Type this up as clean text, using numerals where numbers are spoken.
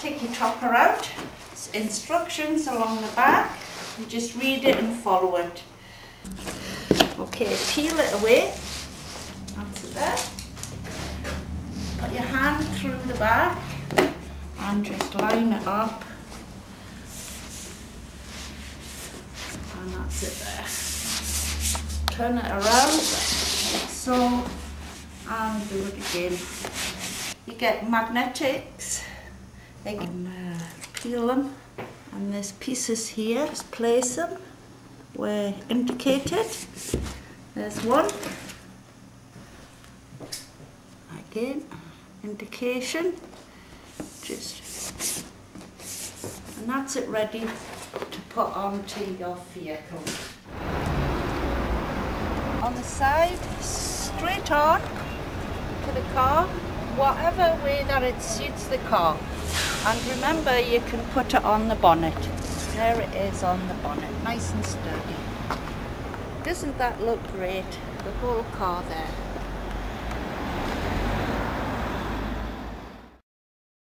Take your topper out. It's instructions along the back. You just read it and follow it. Okay, peel it away. That's it there. Put your hand through the back and just line it up. And that's it there. Turn it around, like so, and do it again. You get magnetics. They can peel them, and there's pieces here. Just place them where indicated. There's one. Again, indication. And that's it ready to put onto your vehicle. On the side, straight on to the car, whatever way that it suits the car. And remember, you can put it on the bonnet. There it is on the bonnet, nice and sturdy. Doesn't that look great? The whole car there.